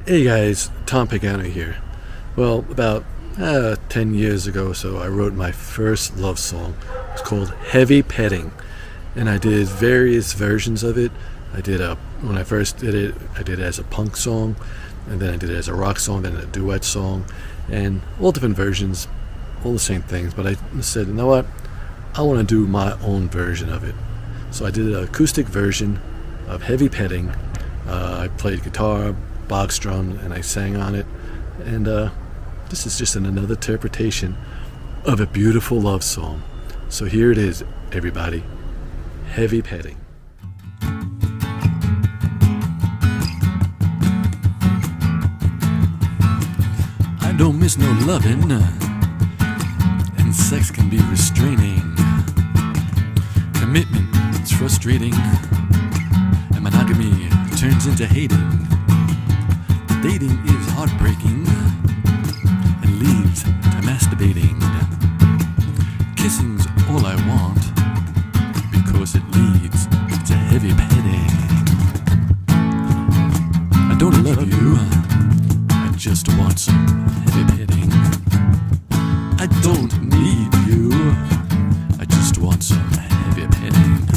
Hey guys, Tom Pagano here. Well, about 10 years ago or so, I wrote my first love song. It's called Heavy Petting. And I did various versions of it. When I first did it, I did it as a punk song, and then I did it as a rock song, then a duet song, and all different versions, all the same things. But I said, you know what? I want to do my own version of it. So I did an acoustic version of Heavy Petting. I played guitar, box drum, and I sang on it. And this is just another interpretation of a beautiful love song. So here it is, everybody. Heavy Petting. I don't miss no loving, and sex can be restraining. Commitment is frustrating, and monogamy turns into hating. Dating is heartbreaking and leads to masturbating. Kissing's all I want because it leads to heavy petting. I don't love you, I just want some heavy petting. I don't need you, I just want some heavy petting.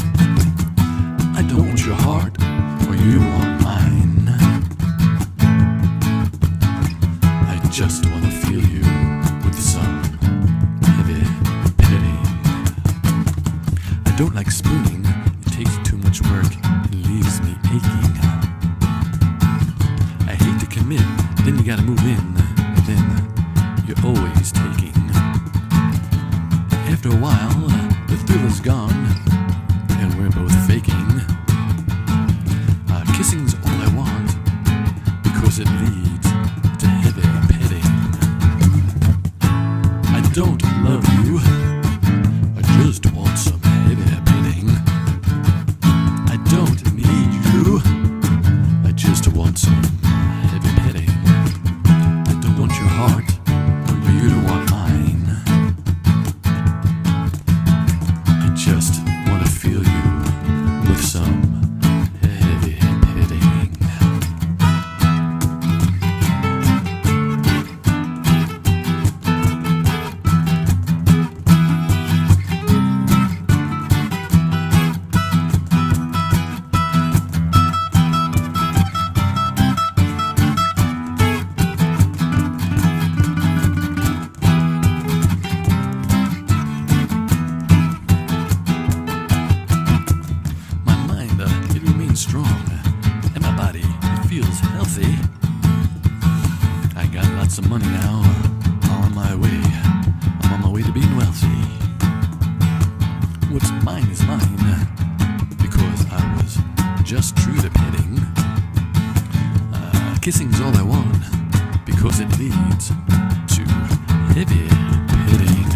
I don't want your heart, or you want mine. I just want to feel you with some heavy petting. I don't like spooning, it takes too much work and leaves me aching. I hate to commit, then you gotta move in, then you're always taking. After a while, the thrill is gone, and we're both faking. Kissing's all I want because it leads to heavy petting. I don't love you, I just want some heavy petting. I don't need you, I just want some heavy petting. I don't want your heart, or you don't want mine. I just want to feel you with some heavy petting. My mind, it remains strong, and my body, it feels healthy. I got lots of money now, on my way. I'm on my way to being wealthy. What's mine is mine, because I was just true to petting. Kissing's all I want, because it leads to heavy petting.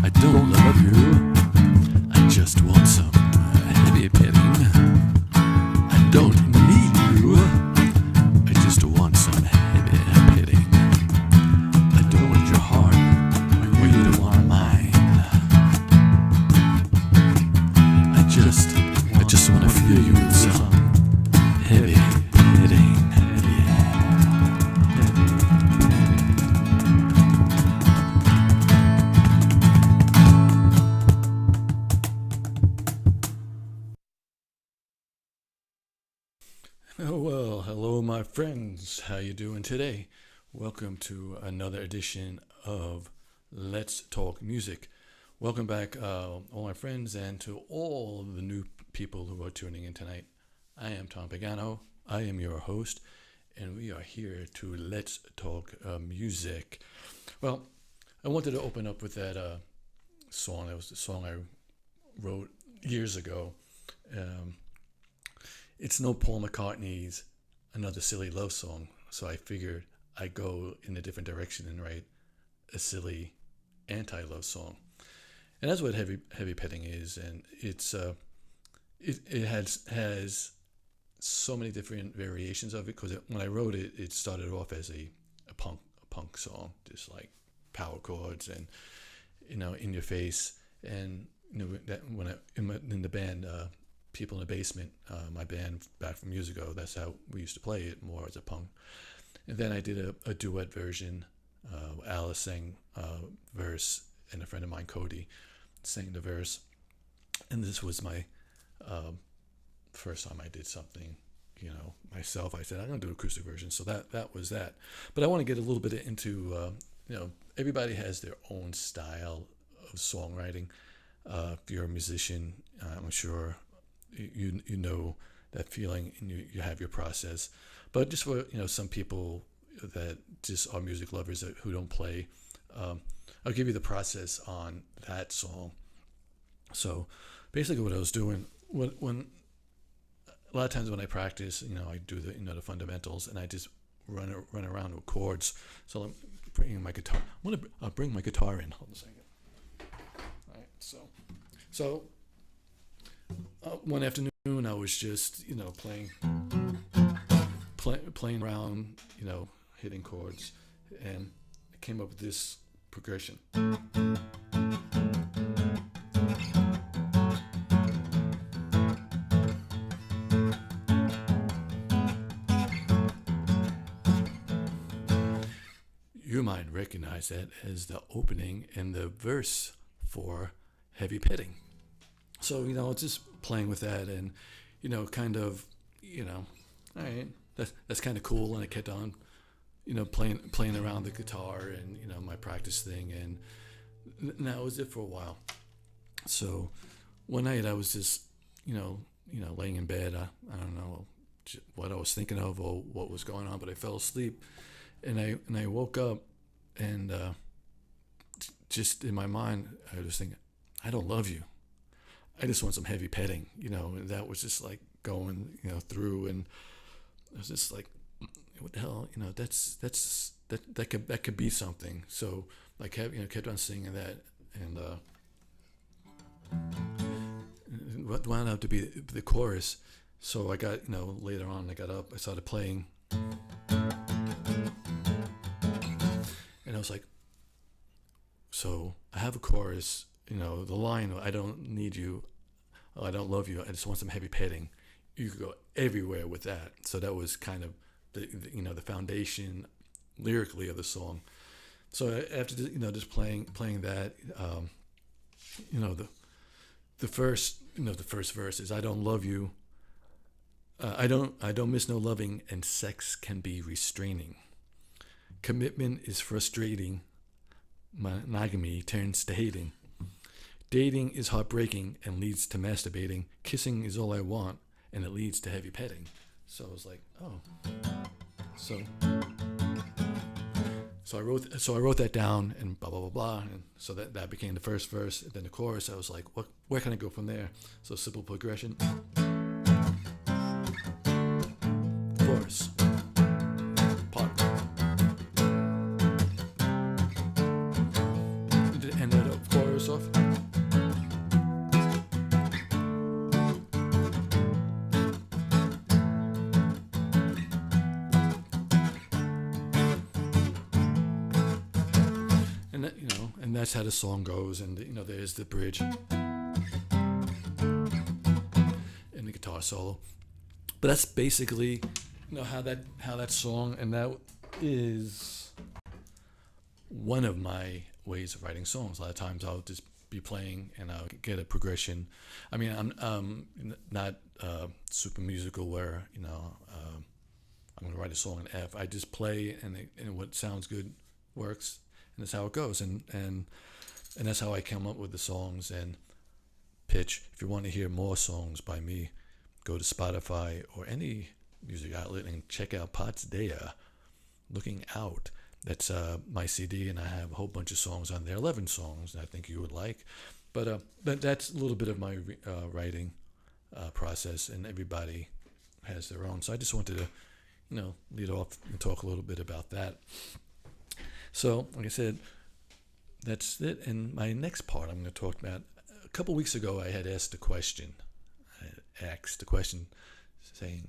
I don't love you, I just want some heavy petting. I don't need you, I just want some heavy petting. I don't want your heart, or you don't want mine. I just want to feel you with some heavy petting. Oh well, hello my friends. How you doing today? Welcome to another edition of Let's Talk Music. Welcome back, all my friends, and to all the new people who are tuning in tonight. I am Tom Pagano. I am your host, and we are here to Let's Talk Music. Well, I wanted to open up with that song. That was the song I wrote years ago. It's no Paul McCartney's Another Silly Love Song, so I figured I'd go in a different direction and write a silly anti-love song. And that's what heavy petting is, and it has so many different variations of it, because when I wrote it, it started off as a punk song, just like power chords and in your face, and that when in the band people in the basement. My band back from years ago. That's how we used to play it, more as a punk. And then I did a duet version. Alice sang verse, and a friend of mine, Cody, sang the verse. And this was my first time I did something, myself. I said I'm going to do acoustic version. So that was that. But I want to get a little bit into, everybody has their own style of songwriting. If you're a musician, I'm sure you know that feeling, and you have your process. But just for some people that just are music lovers who don't play, I'll give you the process on that song. So basically, what I was doing when a lot of times when I practice, I do the fundamentals, and I just run around with chords. So I'm bringing my guitar. I'll bring my guitar in. Hold on a second. All right. So one afternoon I was just playing around, hitting chords, and I came up with this progression. You might recognize that as the opening and the verse for Heavy Petting. So, just playing with that, and, all right, that's kind of cool. And I kept on, playing around the guitar and, my practice thing. And that was it for a while. So one night I was just, laying in bed. I don't know what I was thinking of or what was going on, but I fell asleep. And I woke up, and just in my mind, I was thinking, I don't love you. I just want some heavy petting, and that was just like going, through, and I was just like, what the hell, that could be something. So I kept on singing that, and what wound up to be the chorus. So I got, later on, I got up, I started playing. And I was like, so I have a chorus, the line, I don't need you, I don't love you, I just want some heavy petting. You could go everywhere with that. So that was kind of the foundation lyrically of the song. So after just playing that, the first verse is, I don't love you, I don't miss no loving, and sex can be restraining. Commitment is frustrating. Monogamy turns to hating. Dating is heartbreaking and leads to masturbating. Kissing is all I want, and it leads to heavy petting. So I was like, oh. So I wrote that down, and blah blah blah blah, and so that became the first verse. And then the chorus, I was like, where can I go from there? So simple progression. Chorus. Part. And the chorus off. And that, and that's how the song goes. And there's the bridge and the guitar solo. But that's basically how that song, and that is one of my ways of writing songs. A lot of times I'll just be playing and I'll get a progression. I mean, I'm not super musical where I'm going to write a song in F. I just play, and what sounds good works, and that's how it goes. And that's how I come up with the songs and pitch. If you want to hear more songs by me, go to Spotify or any music outlet and check out Pots Dea, Looking Out. That's my CD, and I have a whole bunch of songs on there, 11 songs that I think you would like. But that's a little bit of my writing process, and everybody has their own. So I just wanted to, lead off and talk a little bit about that. So, like I said, that's it. And my next part I'm going to talk about, a couple weeks ago I had asked a question. Saying,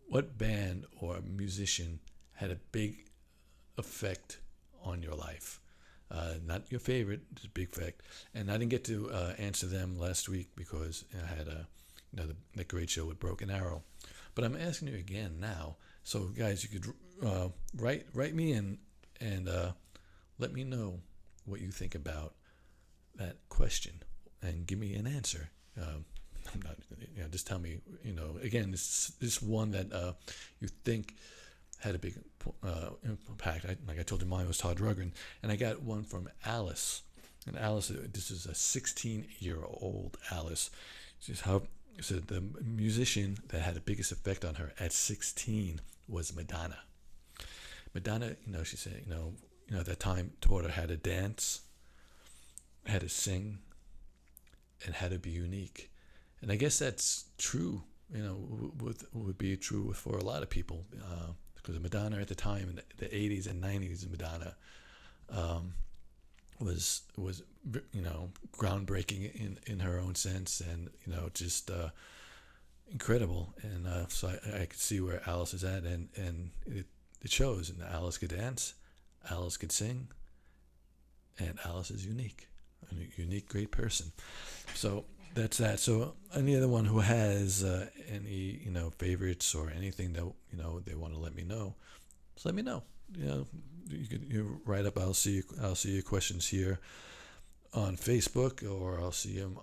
what band or musician had a big effect on your life? Not your favorite, just a big effect. And I didn't get to answer them last week because I had the great show with Broken Arrow. But I'm asking you again now. So guys, you could write me in and let me know what you think about that question and give me an answer. I'm not, just tell me. Again, this one that you think had a big impact. Like I told you, mine was Todd Rundgren, and I got one from Alice. And Alice, this is a 16-year-old Alice. She's how said the musician that had the biggest effect on her at 16 was Madonna. Madonna, she said, at that time taught her how to dance, how to sing, and how to be unique. And I guess that's true, would be true for a lot of people, because Madonna at the time in the 80s and 90s, Madonna was groundbreaking in her own sense, and just incredible. And so I could see where Alice is at, and it shows. And Alice could dance, Alice could sing, and Alice is unique, a unique, great person. So that's that. So any other one who has any favorites or anything that they want to let me know, just let me know. You write up. I'll see your questions here on Facebook, or I'll see them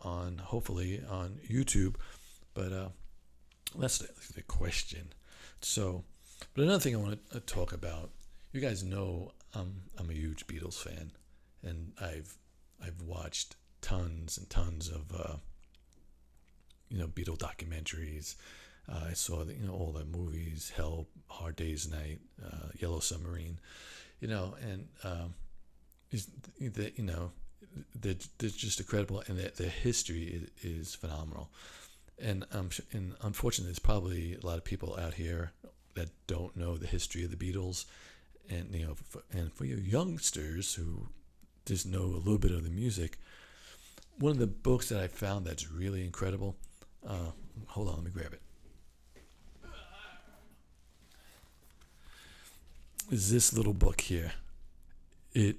hopefully on YouTube. But that's the question. So, but another thing I want to talk about. You guys know I'm a huge Beatles fan, and I've watched tons and tons of Beatle documentaries. I saw all the movies, Help, Hard Day's Night, Yellow Submarine, and they're just incredible, and their history is phenomenal. And unfortunately, there's probably a lot of people out here that don't know the history of the Beatles, and for you youngsters who just know a little bit of the music, one of the books that I found that's really incredible. Hold on, let me grab it. Is this little book here? I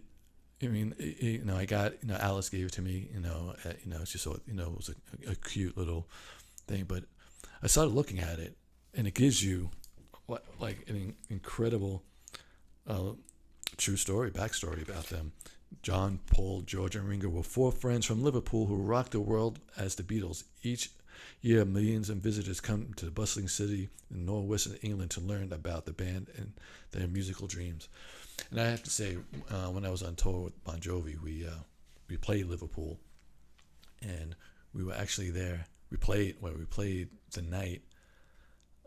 got, Alice gave it to me, she saw it, it was a cute little thing, but I started looking at it, and it gives you like an incredible true story, backstory about them. John, Paul, George, and Ringo were four friends from Liverpool who rocked the world as the Beatles. Each year, millions of visitors come to the bustling city in northwestern England to learn about the band and their musical dreams. And I have to say, when I was on tour with Bon Jovi, we played Liverpool, and we were actually there. We played the night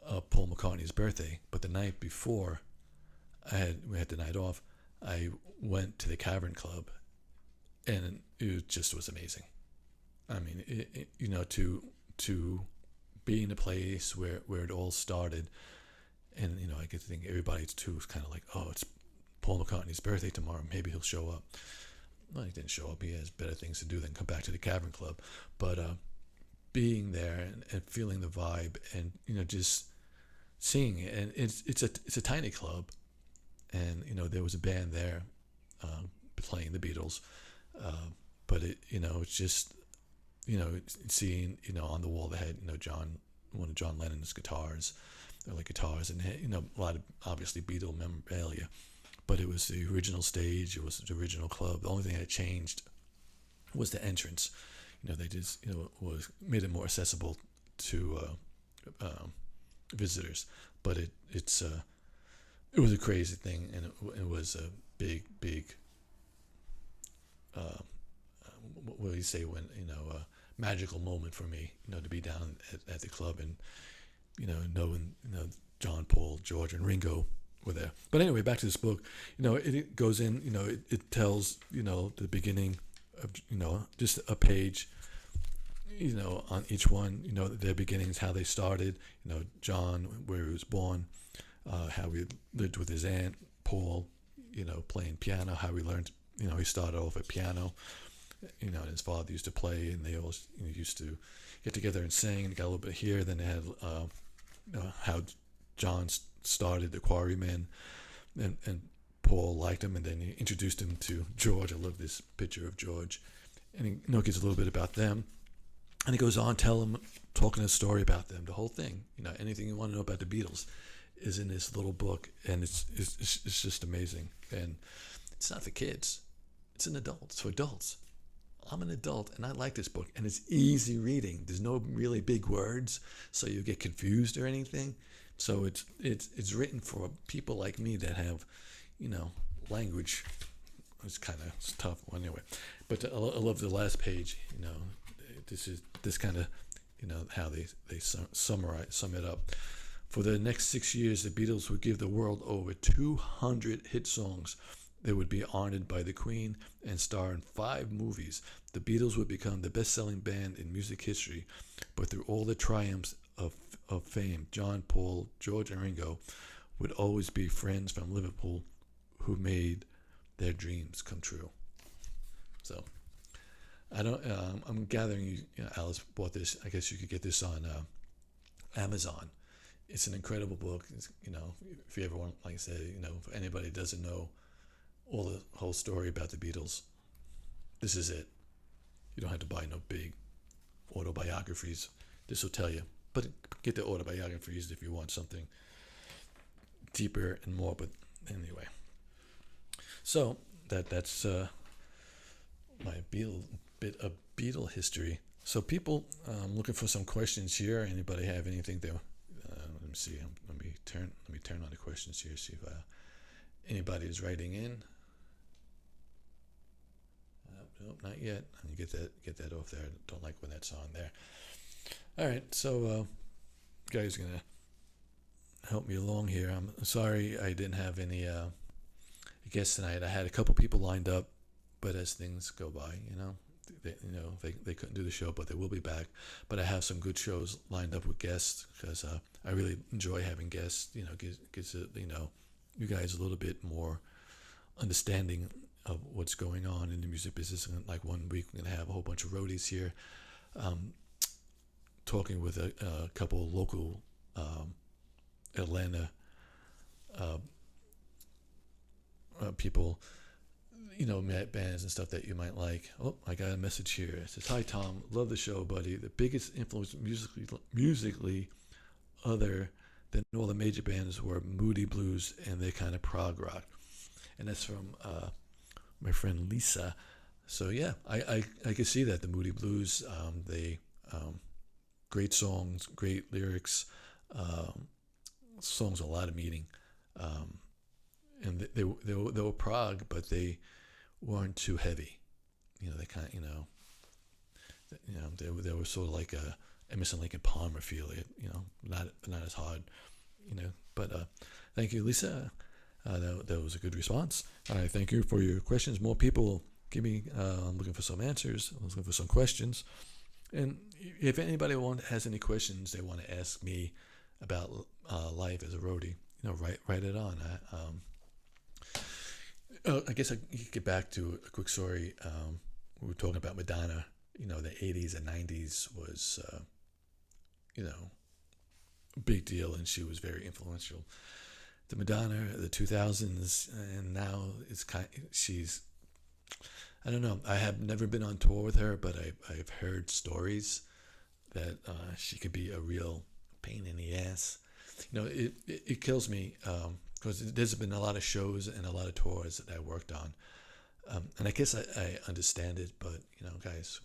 of Paul McCartney's birthday, but the night before, we had the night off. I went to the Cavern Club, and it just was amazing. I mean, to be in a place where it all started, and I could think everybody too was kind of like, oh, it's Paul McCartney's birthday tomorrow, maybe he'll show up. Well, he didn't show up. He has better things to do than come back to the Cavern Club. But being there and feeling the vibe, and just seeing it, and it's a tiny club. And there was a band there playing the Beatles, but it's just seeing on the wall they had one of John Lennon's guitars, like guitars, and a lot of obviously Beatle memorabilia. But it was the original stage, it was the original club. The only thing that changed was the entrance. They just made it more accessible to visitors. But it was a crazy thing, and it was a big, what do you say, when a magical moment for me, to be down at the club and knowing John, Paul, George, and Ringo were there. But anyway, back to this book. It goes in. It tells the beginning of just a page. On each one, their beginnings, how they started. John, where he was born. How he lived with his aunt, Paul, playing piano, how he learned, he started off at piano, and his father used to play, and they all used to get together and sing, and got a little bit here. Then they had how John started the Quarrymen, and Paul liked him, and then he introduced him to George. I love this picture of George, and he gives a little bit about them. And he goes on talking a story about them, the whole thing. Anything you want to know about the Beatles is in this little book, and it's just amazing. And it's not for kids; it's an adult. It's for adults. I'm an adult, and I like this book, and it's easy reading. There's no really big words, so you get confused or anything. So it's written for people like me that have, language. It's kind of tough anyway. But I love the last page. This kind of, how they sum it up. For the next 6 years, the Beatles would give the world over 200 hit songs. They would be honored by the Queen and star in 5 movies. The Beatles would become the best-selling band in music history. But through all the triumphs of fame, John, Paul, George, and Ringo would always be friends from Liverpool who made their dreams come true. So, I don't. I'm gathering Alice bought this. I guess you could get this on Amazon. It's an incredible book. If you ever want, like I said, if anybody doesn't know all the whole story about the Beatles, this is it. You don't have to buy no big autobiographies. This will tell you. But get the autobiographies if you want something deeper and more. But anyway, so that's my bit of Beatle history. So people, looking for some questions here. Anybody have anything there? Let me see. Let me turn on the questions here. See if anybody is writing in. Nope, not yet. Let me get that off there. Don't like when that's on there. All right, so guys, gonna help me along here. I'm sorry I didn't have any guests tonight. I had a couple people lined up, but as things go by, they couldn't do the show, but they will be back. But I have some good shows lined up with guests because I really enjoy having guests. Gives you guys a little bit more understanding of what's going on in the music business. And like one week, we're gonna have a whole bunch of roadies here, talking with a couple of local Atlanta people. Bands and stuff that you might like. Oh, I got a message here. It says, "Hi Tom, love the show, buddy. The biggest influence musically other than all the major bands were Moody Blues and their kind of prog rock." And that's from my friend Lisa. So yeah, I can see that the Moody Blues, they great songs, great lyrics, songs with a lot of meaning, and they were prog, but they weren't too heavy. They kind of they were sort of like a Emerson, Lake and Palmer feel. Not as hard. But thank you, Lisa. That was a good response. I thank you for your questions. More people give me. I'm looking for some answers. I'm looking for some questions. And if anybody has any questions they want to ask me about life as a roadie, write it on. I guess I could get back to a quick story. We were talking about Madonna. The 80s and 90s was, a big deal, and she was very influential. The Madonna, the 2000s, and now she's, I don't know. I have never been on tour with her, but I've heard stories that she could be a real pain in the ass. It kills me because there's been a lot of shows and a lot of tours that I worked on, and I guess I understand it, but guys,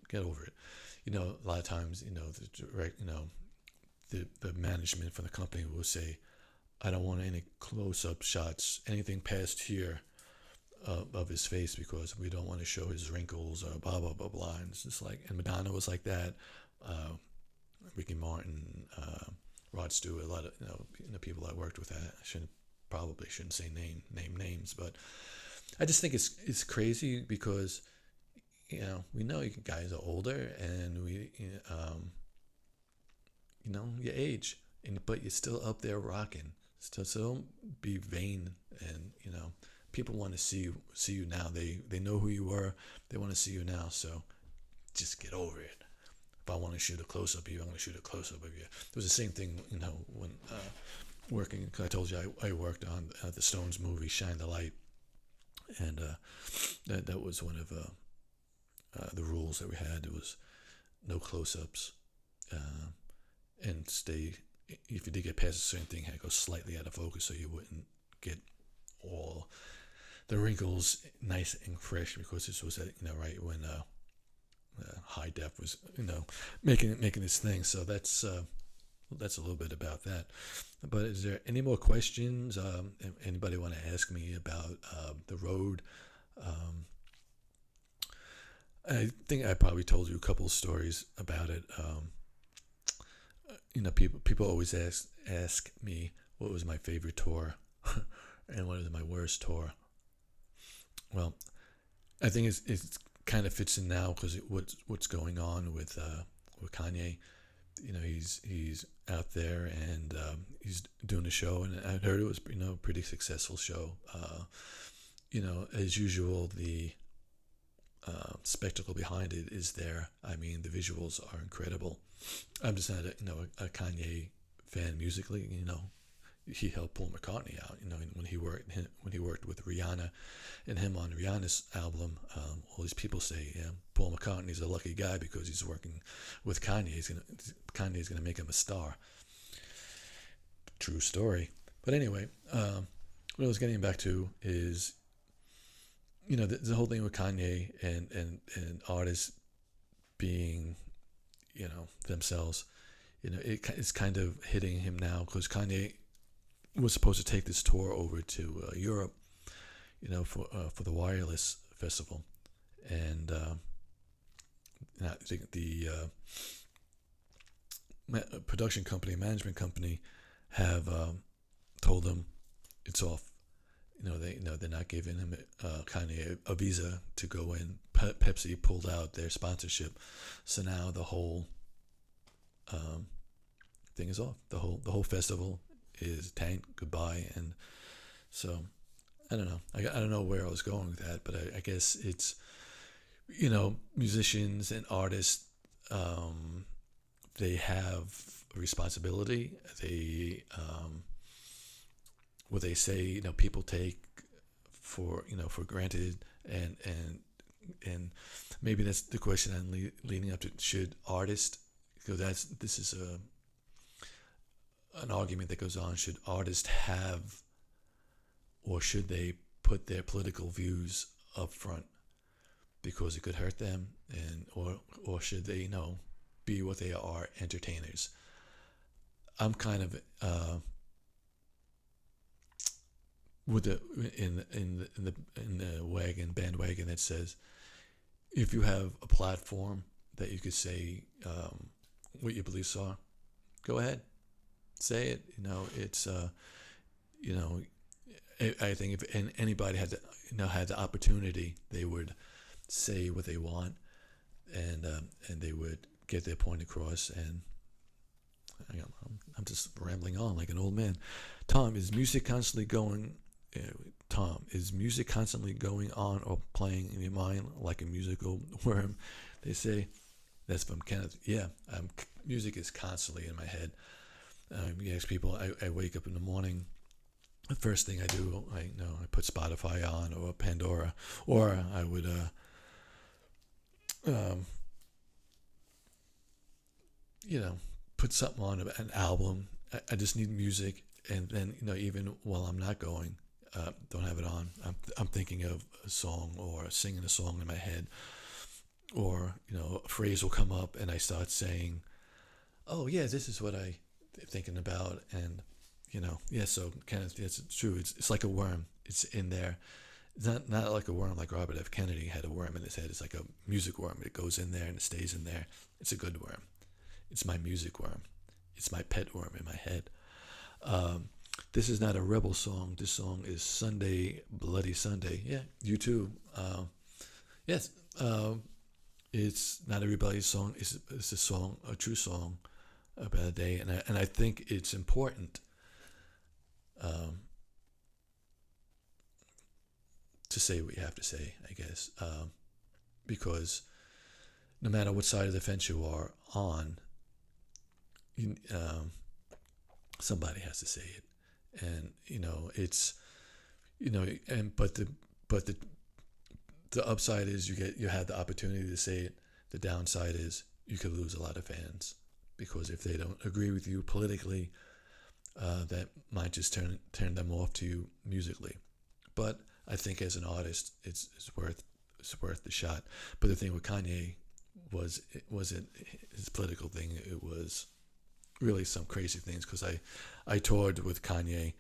get over it. A lot of times, the management from the company will say, "I don't want any close-up shots, anything past here of his face because we don't want to show his wrinkles or blah blah blah blah." And it's just like, and Madonna was like that. Ricky Martin, Rod Stewart, a lot of people I worked with. I shouldn't say name names, but I just think it's crazy because we know you guys are older and you age, but you're still up there rocking. So don't be vain, and people want to see you now. They know who you were. They want to see you now. So just get over it. If I want to shoot a close up of you, I'm going to shoot a close up of you. It was the same thing, when working. Cause I told you I worked on the Stones movie Shine the Light, and that was one of the rules that we had. It was no close-ups, and stay. If you did get past a certain thing, had to go slightly out of focus so you wouldn't get all the wrinkles nice and fresh, because this was right when high def was making this thing. So that's a little bit about that. But is there any more questions? Anybody want to ask me about the road? I think I probably told you a couple of stories about it. People always ask me what was my favorite tour and what is my worst tour. Well, I think it's kind of fits in now because what's going on with Kanye. He's out there and he's doing a show, and I heard it was a pretty successful show. As usual, the spectacle behind it is there. I mean, the visuals are incredible. I'm just not a Kanye fan musically. He helped Paul McCartney out. When he worked with Rihanna, and him on Rihanna's album. All these people say, yeah, Paul McCartney's a lucky guy because he's working with Kanye. Kanye's gonna make him a star. True story. But anyway, what I was getting back to is, the whole thing with Kanye and artists being, themselves. It's kind of hitting him now because Kanye was supposed to take this tour over to Europe, for the Wireless Festival, and I think the production company, management company, have told him it's off. They're not giving him Kanye a visa to go in. Pepsi pulled out their sponsorship, so now the whole thing is off. The whole festival is tanked, goodbye. And so I don't know. I don't know where I was going with that, but I guess it's musicians and artists. They have a responsibility. They what they say, people take for granted, and maybe that's the question I'm leading up to. Should artists, because this is an argument that goes on. Should artists have, or should they put their political views up front because it could hurt them, or should they be what they are, entertainers? I'm kind of with in the bandwagon that says, if you have a platform that you could say what your beliefs are, go ahead, say it. It's I think if anybody had the opportunity, they would say what they want, and they would get their point across. And I'm just rambling on like an old man. Tom, is music constantly going? Tom, is music constantly going on or playing in your mind like a musical worm? They say. That's from Kenneth. Yeah, music is constantly in my head. You ask people, I wake up in the morning. The first thing I do, I put Spotify on or Pandora, or I would put something on, an album. I just need music, and then even while I'm not going, don't have it on, I'm thinking of a song or singing a song in my head, or a phrase will come up and I start saying, oh yeah, this is what I thinking about. And yeah, so kind of, it's true, it's like a worm. It's in there. It's not like a worm like Robert F. Kennedy had a worm in his head. It's like a music worm. It goes in there and it stays in there. It's a good worm. It's my music worm. It's my pet worm in my head. This is not a rebel song. This song is Sunday, Bloody Sunday. Yeah, you too. Yes, it's not a rebellious song. It's a song, a true song about a day, and I think it's important to say what you have to say, I guess, because no matter what side of the fence you are on, somebody has to say it. And it's but the upside is you have the opportunity to say it. The downside is you could lose a lot of fans because if they don't agree with you politically, that might just turn them off to you musically. But I think as an artist, it's worth the shot. But the thing with Kanye was it wasn't his political thing. It was really some crazy things because I toured with Kanye,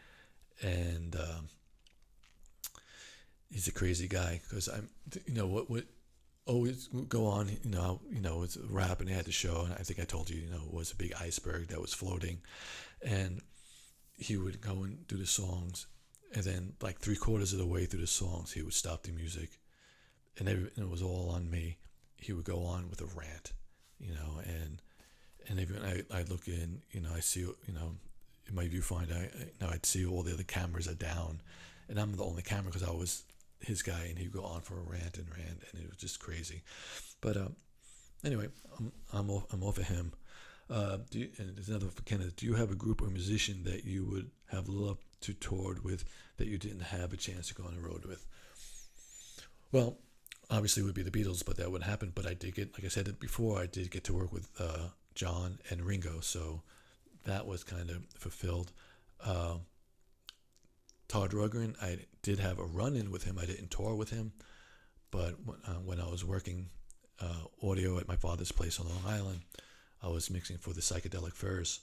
and he's a crazy guy because what always go on, it's rap, and he had the show, and I think I told you, it was a big iceberg that was floating, and he would go and do the songs, and then like 3/4 of the way through the songs, he would stop the music, and it was all on me. He would go on with a rant, and even I look in, I see, in my viewfinder, I'd see all the other cameras are down, and I'm the only camera because I was his guy, and he'd go on for a rant, and it was just crazy. But anyway, I'm off of him. And there's another for Kenneth. Do you have a group or musician that you would have loved to tour with that you didn't have a chance to go on the road with? Well, obviously it would be the Beatles, but that wouldn't happen. But I did get, like I said before, I did get to work with John and Ringo, so that was kind of fulfilled. Todd Rundgren, I did have a run-in with him. I didn't tour with him, but when I was working audio at my father's place on Long Island, I was mixing for the Psychedelic Furs,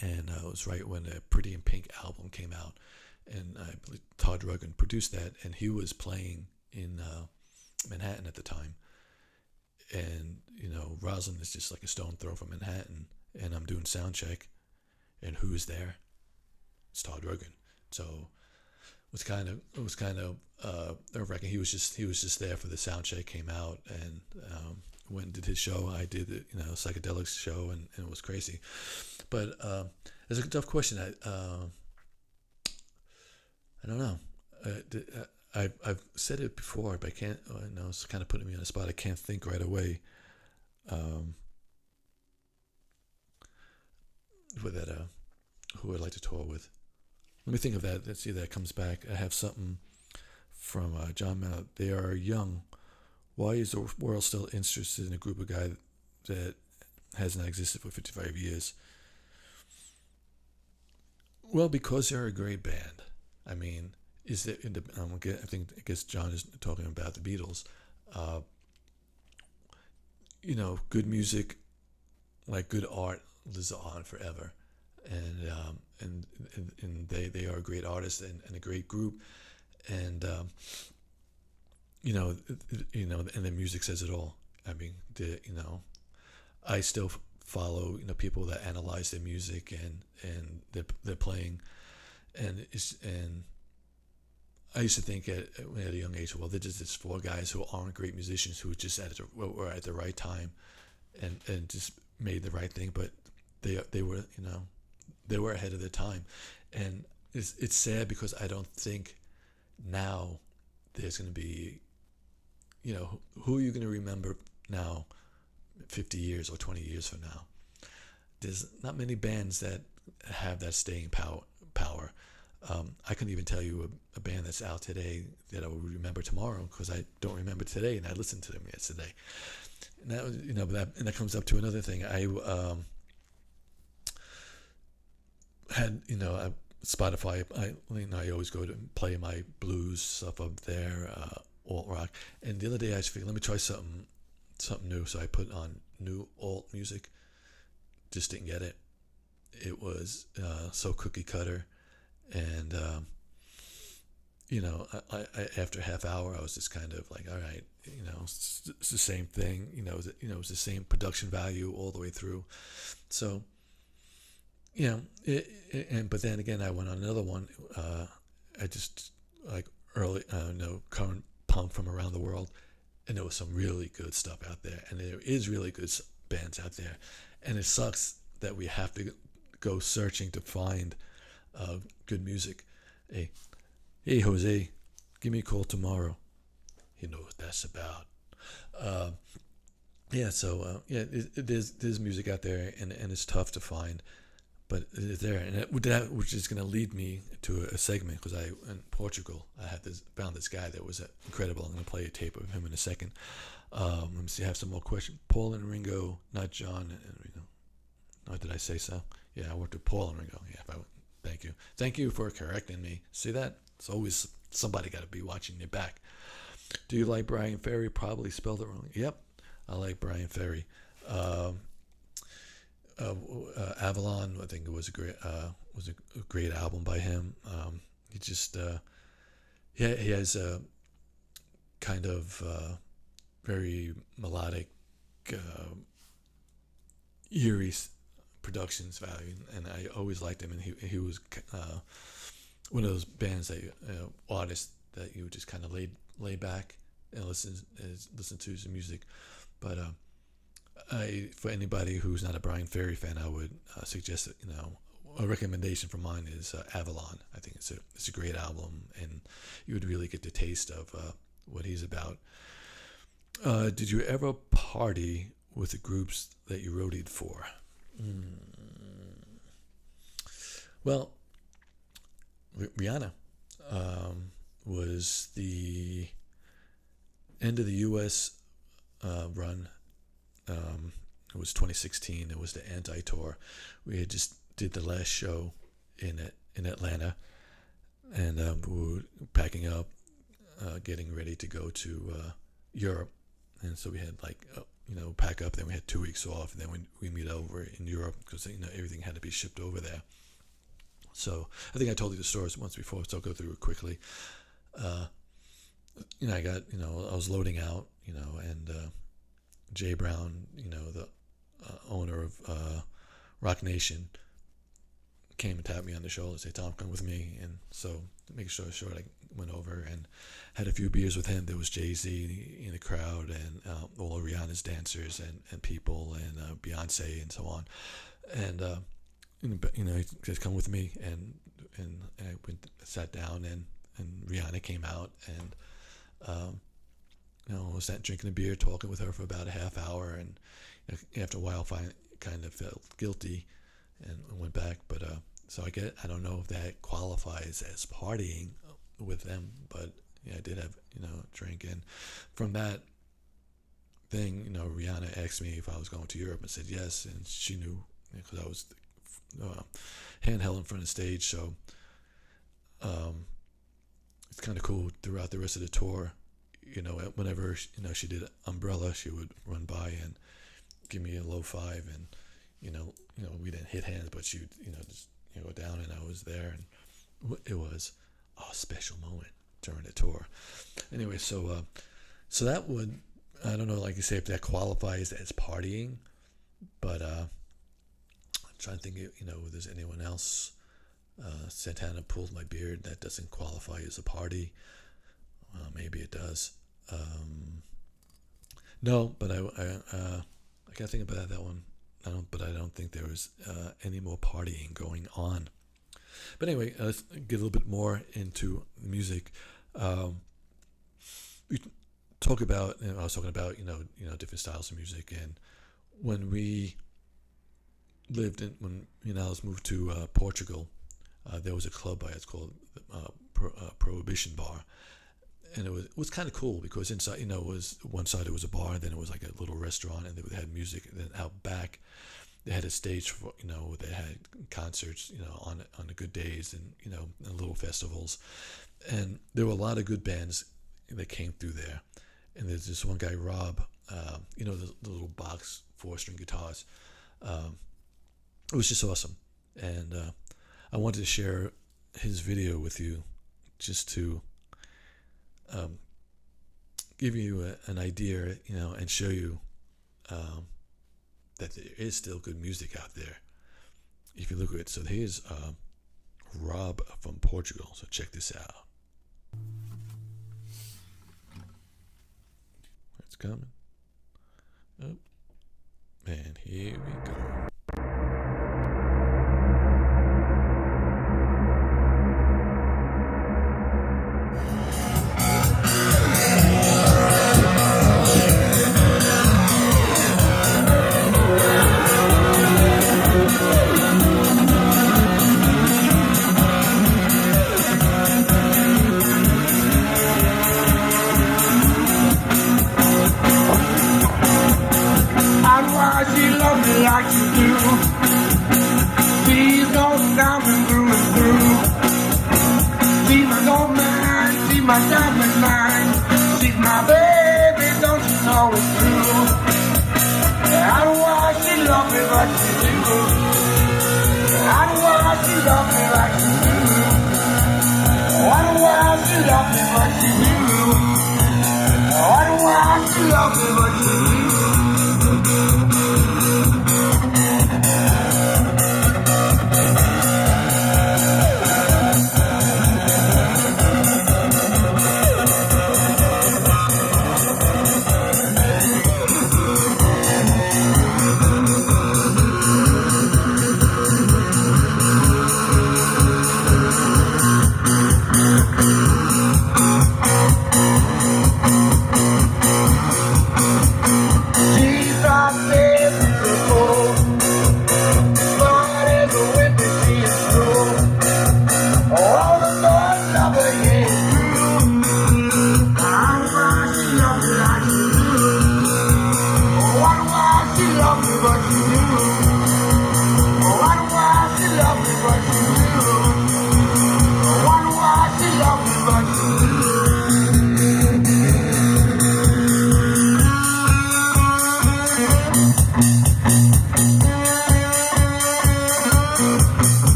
and it was right when the Pretty in Pink album came out, and I believe Todd Rundgren produced that, and he was playing in Manhattan at the time, and Roslyn is just like a stone throw from Manhattan, and I'm doing sound check, and who's there? It's Todd Rundgren. So it was kind of nerve-wracking. He was just there for the sound check, came out, and went and did his show. I did the psychedelics show, and it was crazy. But it's a tough question. I don't know. I've said it before, but I can't. It's kind of putting me on the spot. I can't think right away. With that, who I'd like to tour with. Let me think of that. Let's see if that comes back. I have something from John Mount. They are young. Why is the world still interested in a group of guys that has not existed for 55 years? Well, because they're a great band. I mean, is there? I guess John is talking about the Beatles. Good music, like good art, lives on forever. And they are a great artist and a great group, and and the music says it all. I mean, I still follow people that analyze their music and they're playing, and I used to think at a young age, well, they're just four guys who aren't great musicians who just were at the right time, and just made the right thing, but they were they were ahead of their time, and it's sad because I don't think now there's going to be, who are you going to remember now 50 years or 20 years from now? There's not many bands that have that staying power. I couldn't even tell you a band that's out today that I will remember tomorrow because I don't remember today, and I listened to them yesterday. And that was, that comes up to another thing. I had Spotify. I always go to play my blues stuff up there, alt rock. And the other day I just figured, let me try something new. So I put on new alt music. Just didn't get it. It was so cookie cutter, and I after a half hour I was just kind of like, all right, it's the same thing. It was the same production value all the way through. So. But then again, I went on another one. I just like early, current punk from around the world, and there was some really good stuff out there, and there is really good bands out there, and it sucks that we have to go searching to find good music. Hey, Jose, give me a call tomorrow. You know what that's about. There's music out there, and it's tough to find. but it's there, and that which is going to lead me to a segment, because in Portugal I had found this guy that was incredible. I'm going to play a tape of him in a second. Let me see. I have some more questions. Paul and Ringo, not John and Ringo. Oh, did I say so? Yeah, I worked with Paul and Ringo. Yeah, thank you for correcting me. See that? It's always somebody got to be watching your back. Do you like Brian Ferry? Probably spelled it wrong. Yep, I like Brian Ferry. Avalon, I think it was a great album by him. He just he has a kind of very melodic, eerie productions value, and I always liked him. And he was one of those bands that artists that you would just kind of lay back and listen to his music. But for anybody who's not a Brian Ferry fan, I would suggest that, a recommendation for mine is Avalon. I think it's a great album, and you would really get the taste of what he's about. Did you ever party with the groups that you roadied for? Well, Rihanna was the end of the U.S. Run. It was 2016. It was the anti-tour. We had just did the last show in Atlanta, and we were packing up, getting ready to go to Europe. And so we had pack up. Then we had 2 weeks off, and then we meet over in Europe because everything had to be shipped over there. So I think I told you the stories once before, so I'll go through it quickly. I was loading out, and Jay Brown, the owner of Rock Nation, came and tapped me on the shoulder and said, "Tom, come with me." And so, to make sure short, I went over and had a few beers with him. There was Jay-Z in the crowd, and all of Rihanna's dancers and people, and Beyonce and so on. And he said, "Come with me." And I sat down, and Rihanna came out, and I was sat drinking a beer, talking with her for about a half hour, and after a while, I kind of felt guilty and went back. But so I don't know if that qualifies as partying with them, but yeah, I did have a drink, and from that thing, Rihanna asked me if I was going to Europe, and said yes, and she knew because I was handheld in front of the stage, so it's kind of cool throughout the rest of the tour. Whenever she did Umbrella, she would run by and give me a low five, and we didn't hit hands, but she would just go down, and I was there, and it was a special moment during the tour. Anyway, so that would, I don't know, like you say, if that qualifies as partying, but I'm trying to think if there's anyone else. Santana pulled my beard. That doesn't qualify as a party. Maybe it does. No, but I can't think about that one. I don't think there was any more partying going on. But anyway, let's get a little bit more into music. We talk about. I was talking about different styles of music, and when we lived when I was moved to Portugal, there was a club it's called Prohibition Bar. And it was kind of cool because inside, it was one side it was a bar, and then it was like a little restaurant, and they had music. And then out back, they had a stage for they had concerts on the good days, and and little festivals, and there were a lot of good bands that came through there. And there's this one guy, Rob, the little box 4-string guitars. It was just awesome, and I wanted to share his video with you just to give you an idea, and show you that there is still good music out there if you look at it. So here's Rob from Portugal. So check this out. It's coming. Oh, and here we go. my diamond mine. She's my baby, don't you know it's true? I don't want she love me like she do. I don't want she love me like she do. I don't want she love me like she do. I don't want she love me like she do.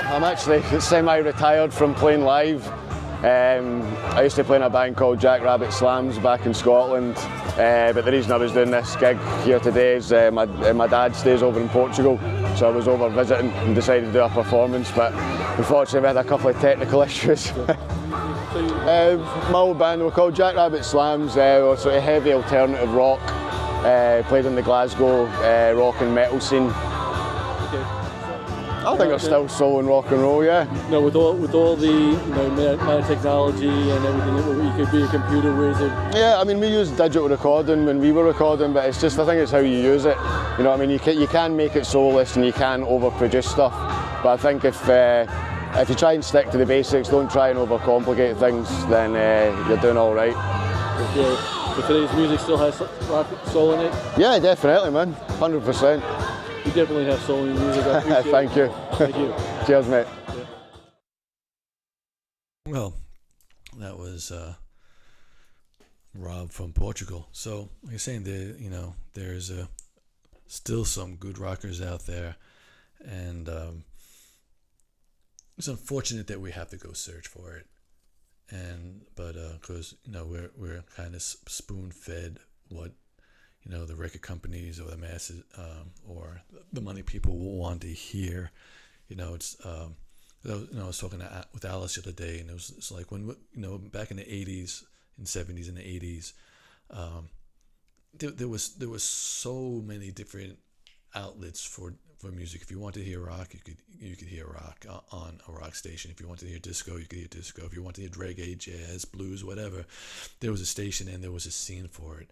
I'm actually semi-retired from playing live. I used to play in a band called Jack Rabbit Slams back in Scotland, but the reason I was doing this gig here today is my dad stays over in Portugal, so I was over visiting and decided to do a performance, but unfortunately we had a couple of technical issues. My old band were called Jack Rabbit Slams, were sort of heavy alternative rock, played in the Glasgow rock and metal scene. I think I'm still soloing rock and roll, yeah. No, with all the modern technology and everything, you could be a computer wizard. Yeah, I mean we used digital recording when we were recording, but it's just, I think it's how you use it. You know what I mean? You can make it soloist and you can overproduce stuff, but I think if you try and stick to the basics, don't try and overcomplicate things, then you're doing all right. Okay. But today's music still has rock soul in it? Yeah, definitely, man, 100%. You definitely have soul in your music. I appreciate Thank you. Thank you. Cheers, mate. Yeah. Well, that was Rob from Portugal. So, like you're saying, there's still some good rockers out there, and it's unfortunate that we have to go search for it, but because we're kind of spoon-fed what the record companies or the masses or the money people will want to hear. It's I was talking with Alice the other day, and it's like when back in the 80s and 70s and the 80s, there was so many different outlets for music. If you wanted to hear rock, you could hear rock on a rock station. If you wanted to hear disco, you could hear disco. If you wanted to hear reggae, jazz, blues, whatever, there was a station and there was a scene for it.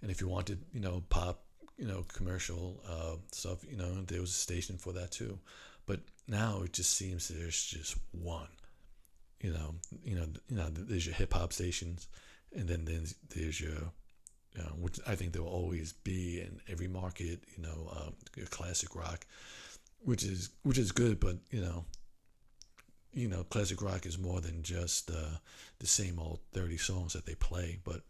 And if you wanted, pop, commercial stuff, there was a station for that too. But now it just seems there's just one. There's your hip hop stations, and then there's your, which I think there will always be in every market, your classic rock, which is good, but classic rock is more than just the same old 30 songs that they play. But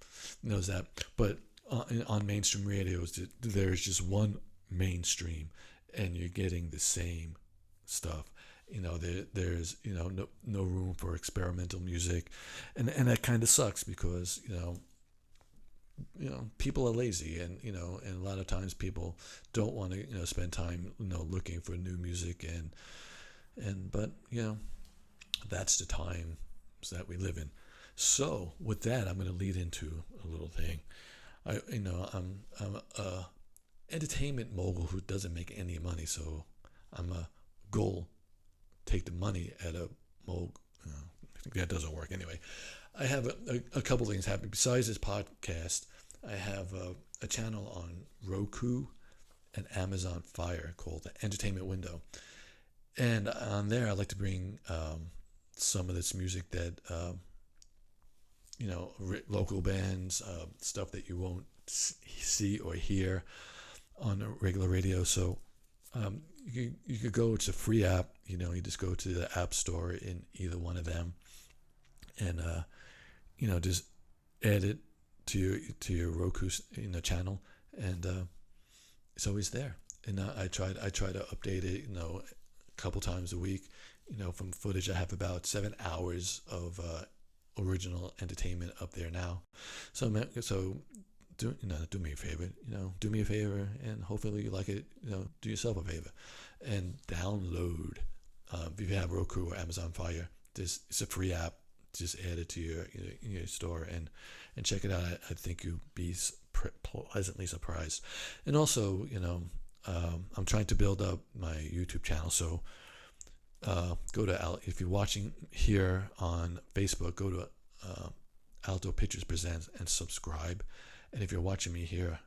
knows that. But on mainstream radios, there's just one mainstream, and you're getting the same stuff. There's no room for experimental music, and that kind of sucks because people are lazy, and a lot of times people don't want to spend time looking for new music, but that's the times that we live in. So with that, I'm going to lead into a little thing. I'm a entertainment mogul who doesn't make any money, so I'm a goal take the money at a mogul. I think that doesn't work anyway. I have a couple things happening besides this podcast. I have a channel on Roku and Amazon Fire called the Entertainment Window, and on there I like to bring some of this music that local bands, stuff that you won't see or hear on a regular radio. So you could go. It's a free app. You just go to the app store in either one of them, and just add it to your Roku channel, and it's always there. And I try to update it a couple times a week. From footage, I have about 7 hours of original entertainment up there now. So do me a favor. Do me a favor, and hopefully you like it. Do yourself a favor, and download. If you have Roku or Amazon Fire, it's a free app. Just add it to your store and check it out. I think you'll be pleasantly surprised. And also, I'm trying to build up my YouTube channel. So go to if you're watching here on Facebook, go to Alto Pictures Presents and subscribe. And if you're watching me here,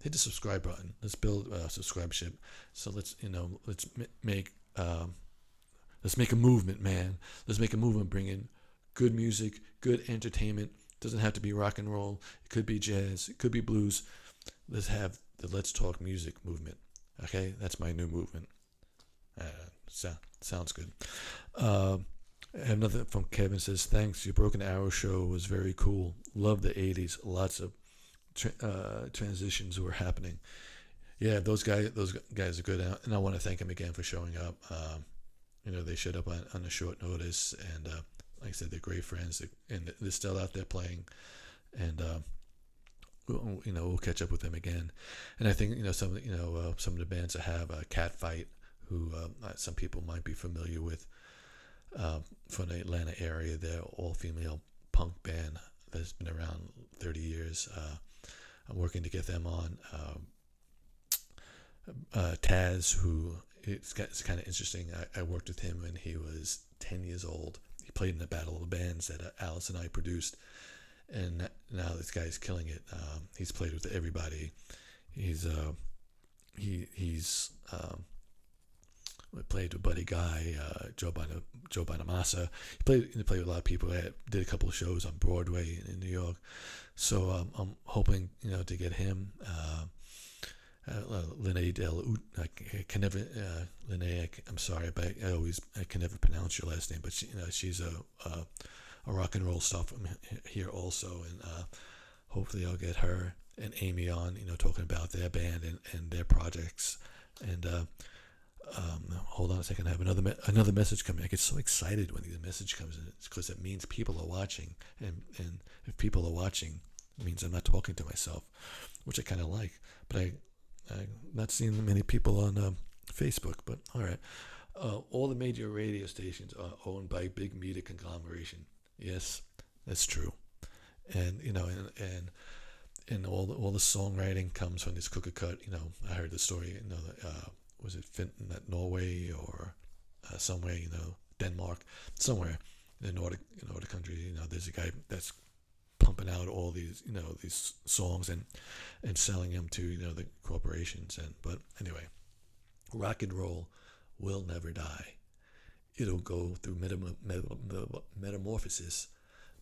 hit the subscribe button. Let's build a subscribership. So let's make a movement, man. Let's make a movement, bring in good music, good entertainment. Doesn't have to be rock and roll. It could be jazz. It could be blues. Let's have the Let's Talk Music movement. Okay, that's my new movement. Sounds good. I have another from Kevin. Says, thanks. Your Broken Arrow show was very cool. Love the 80s. Lots of transitions were happening. Yeah, those guys are good, and I want to thank them again for showing up. They showed up on a short notice, and like I said, they're great friends, and they're still out there playing, and we'll catch up with them again. And I think some of the bands I have, Cat Fight, who some people might be familiar with from the Atlanta area. They're all female punk band that's been around 30 years. I'm working to get them on. Taz, who it's kind of interesting. I worked with him when he was 10 years old. He played in the Battle of the Bands that Alice and I produced, and now this guy's killing it. He's played with everybody. He's played with Buddy Guy, Joe Bonamassa. He played with a lot of people. Did a couple of shows on Broadway in New York. So I'm hoping to get him. Lene I'm sorry, but I can never pronounce your last name. But she's a rock and roll star from here also, and hopefully I'll get her and Amy on, talking about their band and their projects. And hold on a second, I have another message coming. I get so excited when the message comes in. It's because it means people are watching, and if people are watching, it means I'm not talking to myself, which I kind of like. But I'm not seeing many people on Facebook, but all right. All the major radio stations are owned by big media conglomeration. Yes, that's true. And and all the songwriting comes from this cookie cut. I heard the story. Was it Norway or somewhere? Denmark, somewhere in the Nordic country. There's a guy that's pumping out all these these songs and selling them to the corporations. But anyway, rock and roll will never die. It'll go through metamorphosis,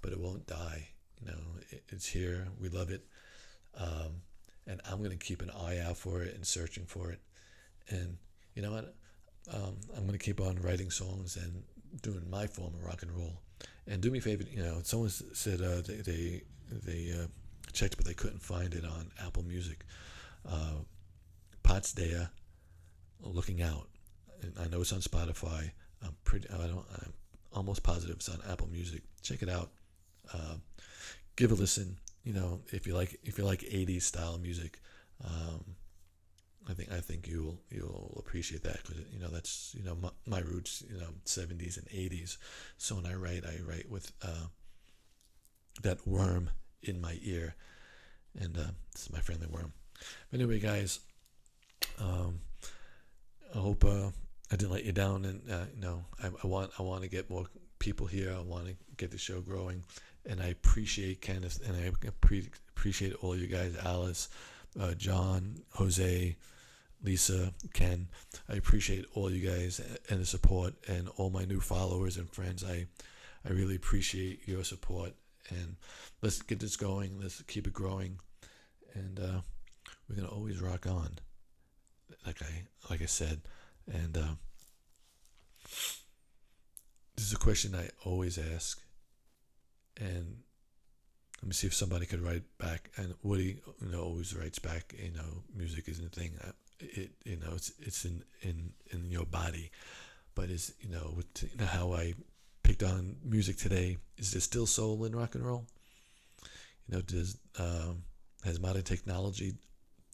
but it won't die. It's here. We love it, and I'm going to keep an eye out for it and searching for it. And you know what? I'm going to keep on writing songs and doing my form of rock and roll. And do me a favor, someone said they checked, but they couldn't find it on Apple Music. Potsdam, Looking Out. And I know it's on Spotify. I'm almost positive it's on Apple Music. Check it out. Give a listen. If you like 80s style music, I think you'll appreciate that, because that's my roots, 70s and 80s. So when I write with that worm in my ear, and this is my friendly worm. But anyway, guys, I hope I didn't let you down, and I want to get more people here. I want to get the show growing, and I appreciate Kenneth, and I appreciate all you guys, Alice, John, Jose, Lisa, Ken. I appreciate all you guys and the support, and all my new followers and friends. I really appreciate your support, and let's get this going. Let's keep it growing, and we're gonna always rock on, like I said. And this is a question I always ask, and let me see if somebody could write back. And Woody, always writes back. Music isn't a thing. It's in your body, but is with how I picked on music today. Is there still soul in rock and roll? Has modern technology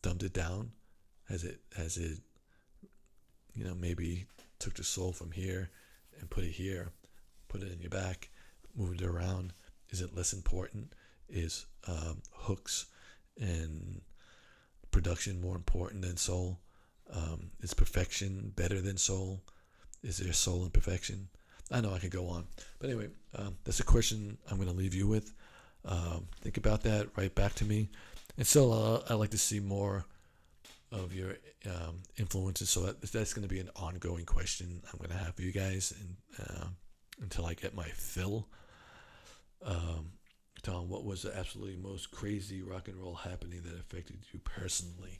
dumbed it down? Has it maybe took the soul from here and put it here, put it in your back, moved it around? Is it less important? Is hooks and production more important than soul? Is perfection better than soul? Is there soul in perfection? I know I could go on, but anyway, that's a question I'm going to leave you with. Think about that. Write back to me, and still, I'd like to see more of your influences. So that's going to be an ongoing question I'm going to have for you guys, and until I get my fill. Tom, what was the absolutely most crazy rock and roll happening that affected you personally?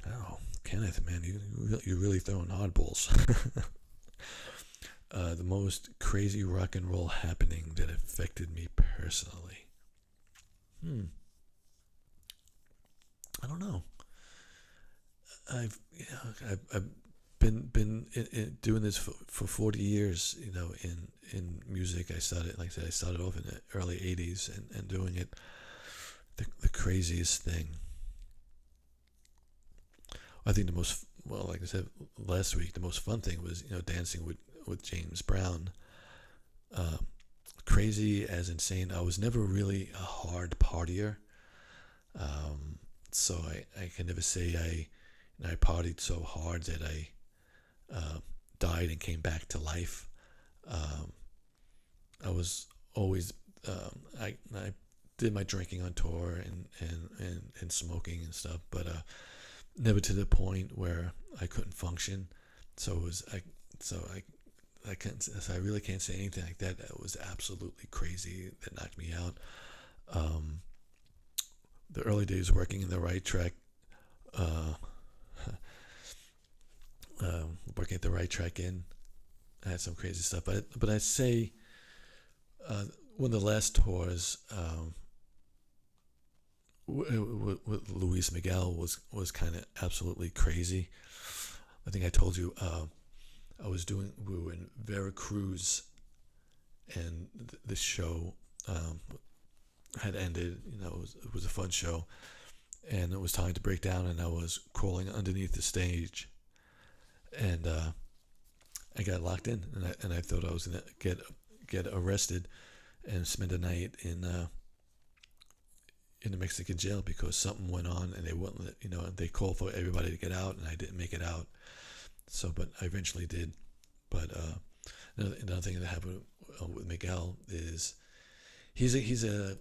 Oh, Kenneth, man, you're really throwing oddballs. The most crazy rock and roll happening that affected me personally. I don't know. I've been doing this for 40 years, in music. I started off in the early 80s and doing it. The craziest thing. I think like I said last week, the most fun thing was, dancing with James Brown. Crazy as insane. I was never really a hard partier. So I can never say I partied so hard that I died and came back to life. I was always I did my drinking on tour and smoking and stuff, but never to the point where I couldn't function. So I really can't say anything like that. That was absolutely crazy. That knocked me out. The early days working in the right track. Working at the right track Inn, I had some crazy stuff, but I'd say one of the last tours with Luis Miguel was kind of absolutely crazy. I think I told you we were in Veracruz, and the show had ended. It was a fun show, and it was time to break down, and I was crawling underneath the stage. And I got locked in, and I thought I was gonna get arrested and spend a night in the Mexican jail because something went on, and they wouldn't let, they called for everybody to get out, and I didn't make it out. So, but I eventually did. But another thing that happened with Miguel is he's a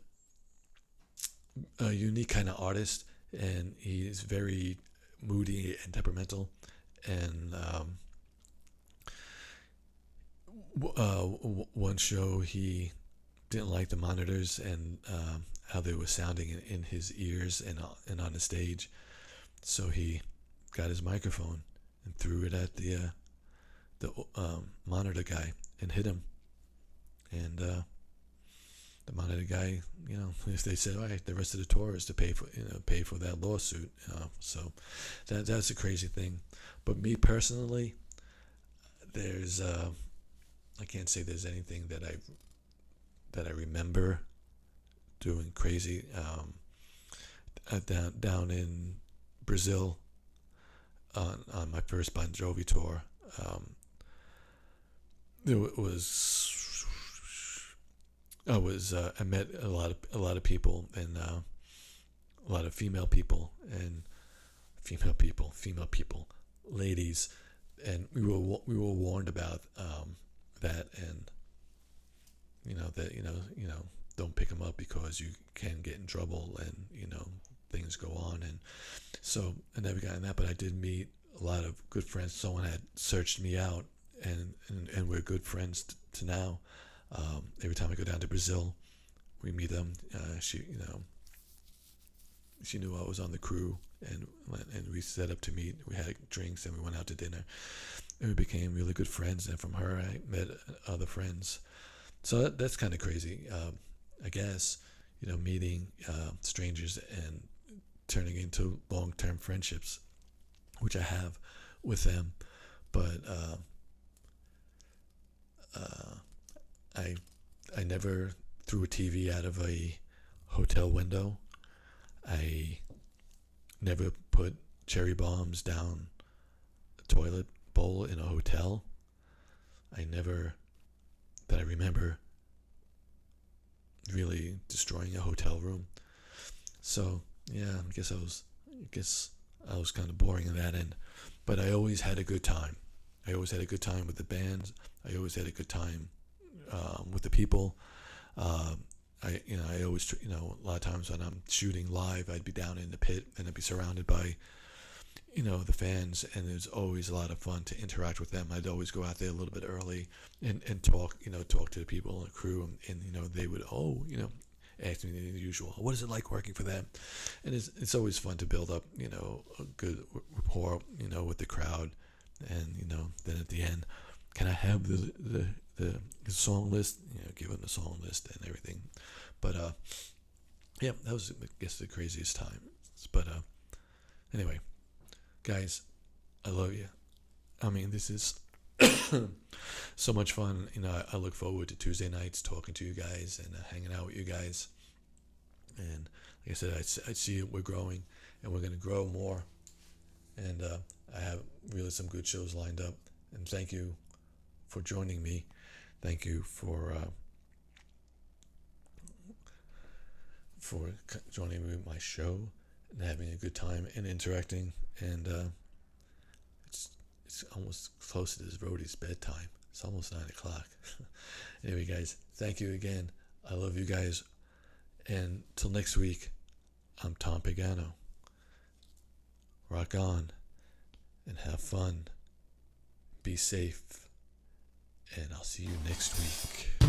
unique kind of artist, and he's very moody and temperamental. And one show he didn't like the monitors and how they were sounding in his ears and on the stage, so he got his microphone and threw it at the monitor guy and hit him. And the monitor guy, if they said, all right, the rest of the tour is to pay for that lawsuit. So that's a crazy thing. But me personally, there's I can't say there's anything that I remember doing crazy. Down in Brazil on my first Bon Jovi tour, I met a lot of people, and a lot of female people, ladies, and we were warned about that, and don't pick them up because you can get in trouble, and things go on. And so I never got in that, but I did meet a lot of good friends. Someone had searched me out, and we're good friends to now. Every time I go down to Brazil, we meet them. She knew I was on the crew, and we set up to meet. We had drinks, and we went out to dinner, and we became really good friends. And from her, I met other friends. So that's kind of crazy, I guess. Meeting strangers and turning into long-term friendships, which I have with them. But I never threw a TV out of a hotel window. I never put cherry bombs down a toilet bowl in a hotel. I never, that I remember, really destroying a hotel room. So yeah, I guess I was kind of boring in that end. But I always had a good time. I always had a good time with the bands. I always had a good time with the people. I always, a lot of times when I'm shooting live, I'd be down in the pit and I'd be surrounded by, the fans, and it's always a lot of fun to interact with them. I'd always go out there a little bit early and talk to the people in the crew, and they would, ask me the usual, what is it like working for them? And it's always fun to build up, a good rapport, with the crowd, and then at the end, can I have the song list? Give them the song list and everything. But yeah, that was, I guess, the craziest time. But anyway, guys, I love you. I mean, this is so much fun. I look forward to Tuesday nights talking to you guys and hanging out with you guys. And like I said, I see we're growing, and we're going to grow more. And I have really some good shows lined up. And thank you for joining me. Thank you for joining me with my show and having a good time and interacting. And it's almost close to this roadie's bedtime. It's almost 9:00. Anyway, guys, thank you again. I love you guys. And till next week, I'm Tom Pagano. Rock on and have fun. Be safe. And I'll see you next week.